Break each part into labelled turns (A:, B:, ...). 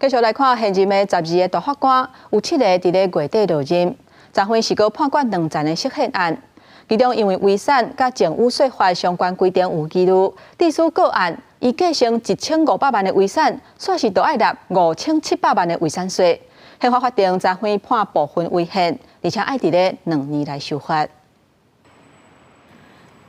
A: 继续来看现任的12个大法官，有7个伫咧月底落任。昨昏是个判决2件的涉嫌案，其中因为遗产甲政务税法相关规定有疑虑，地书个案伊继承1500万的遗产，煞是都要纳5700万的遗产税。宪法法庭昨昏判部分违宪，而且要伫咧2年来修法。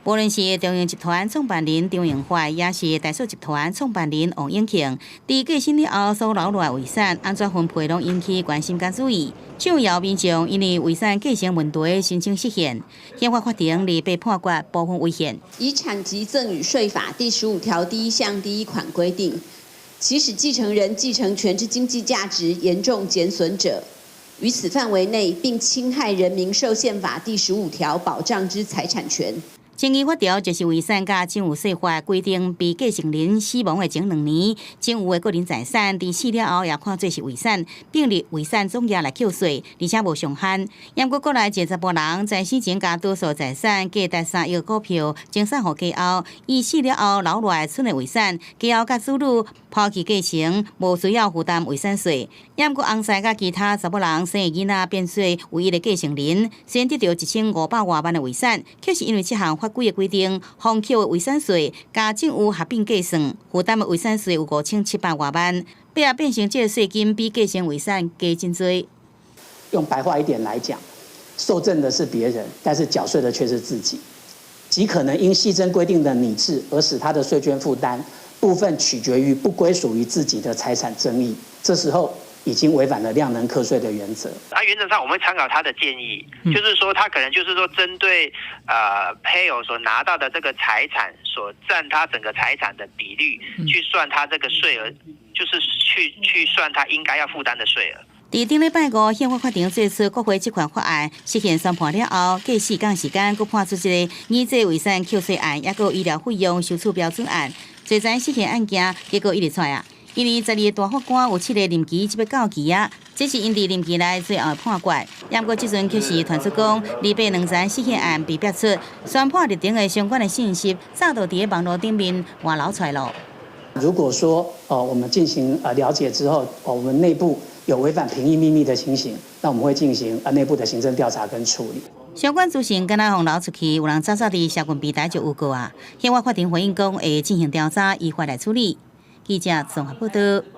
B: 无论是中央集团创办人张荣华，也是大数集团创办人王永庆，伫继承了后所留落来遗产安怎分配，拢引起关心甲注意。上游民众因为遗产继承问题申请释宪，宪法法庭已被判决部分违宪。
C: 遗产及赠与税法第15条第1项第1款规定，其使继承人继承权之经济价值严重减损者，于此范围内，并侵害人民受宪法第15条保障之财产权。
B: 争议法条就是遗产甲政务税法规定，被继承人死亡的前2年，政有的个人财产伫死了后也看做是遗产，并立遗产总额来扣税，而且无上限。因过来70波人在死前甲多数财产价值3亿股票经产互家后，伊死了后留落来剩的遗产，家后甲子女抛弃继承，无需要负担遗产税。因过翁婿甲其他10波人生的囡仔变做唯一的继承人，虽然得到1500多万的遗产，却是因为这项法规的规定，放扣的遗产税加政府合并计算，负担的遗产税有5700多万，变成这个税金比继承遗产加真多。
D: 用白话一点来讲，受赠的是别人，但是缴税的却是自己，极可能因细征规定的拟制而使他的税捐负担部分取决于不归属于自己的财产争议，这时候 已经违反了量能课税的原则。
E: 原则上我们会参考他的建议，就是说他可能就是说针对配偶所拿到的这个财产所占他整个财产的比率，去算他这个税额，就是去算他应该要负担的税额。
B: 伫顶礼拜5，宪法法庭做出国会这款法案释宪宣判了后，过4天时间，佫判出一个拟制遗产扣税案，也佫医疗费用收取标准案，侪在释宪案件结果一直出来啊。因为12个大法官有7个任期即要到期啊，这是因伫任期内最后的判决。也不过即阵却是传出讲，礼拜2件释宪案被逼出，宣判日顶的相关的信息，早就伫网络顶面外流出来了。
D: 如果说我们进行了解之后，我们内部 有违反评议秘密的情形，那我们会进行内部的行政调查跟处理。
B: 相关资讯敢若互流出去，有人早早伫社群平台就有过啊。宪法法庭回应讲会进行调查，依法来处理。记者综合报道。